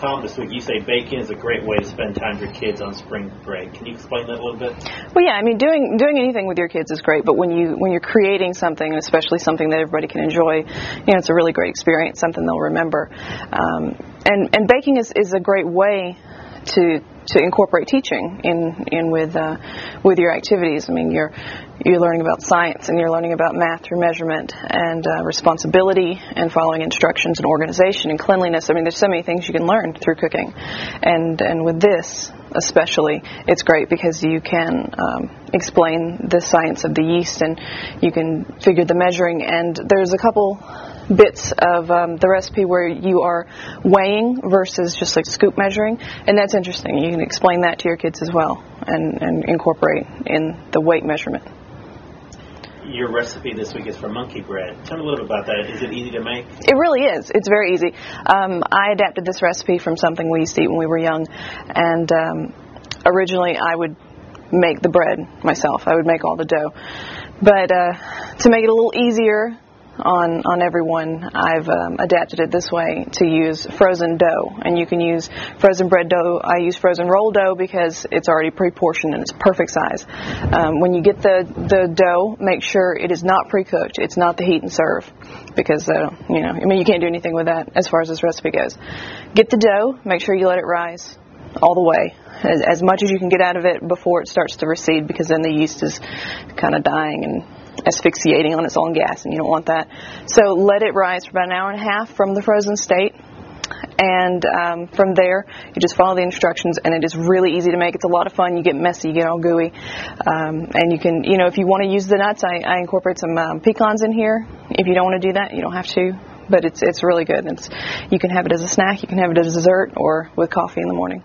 column this week, you say baking is a great way to spend time with your kids on spring break. Can you explain that a little bit? Well, yeah, I mean, doing anything with your kids is great, but when you're creating something, and especially something that everybody can enjoy, it's a really great experience, something they'll remember. And baking is a great way to incorporate teaching in with your activities. I mean, you're learning about science, and you're learning about math through measurement, and responsibility, and following instructions, and organization, and cleanliness. I mean, there's so many things you can learn through cooking, and with this especially, it's great because you can explain the science of the yeast, and you can figure the measuring, and there's a couple bits of the recipe where you are weighing versus just like scoop measuring, and that's interesting. You can explain that to your kids as well, and incorporate in the weight measurement. Your recipe this week is for monkey bread. Tell me a little bit about that. Is it easy to make? It really is. It's very easy. I adapted this recipe from something we used to eat when we were young, and originally I would make the bread myself. I would make all the dough. But to make it a little easier on everyone, I've adapted it this way to use frozen dough, and you can use frozen bread dough. I use frozen roll dough because it's already pre-portioned and it's perfect size. When you get the dough, make sure it is not pre-cooked. It's not the heat and serve, because you can't do anything with that as far as this recipe goes. Get the dough, make sure you let it rise all the way, as much as you can get out of it before it starts to recede, because then the yeast is kind of dying and asphyxiating on its own gas, and you don't want that. So let it rise for about an hour and a half from the frozen state, and from there you just follow the instructions, and it is really easy to make. It's a lot of fun. You get messy, you get all gooey, and you can, if you want to use the nuts, I incorporate some pecans in here. If you don't want to do that, you don't have to, but it's really good. You can have it as a snack, you can have it as a dessert, or with coffee in the morning.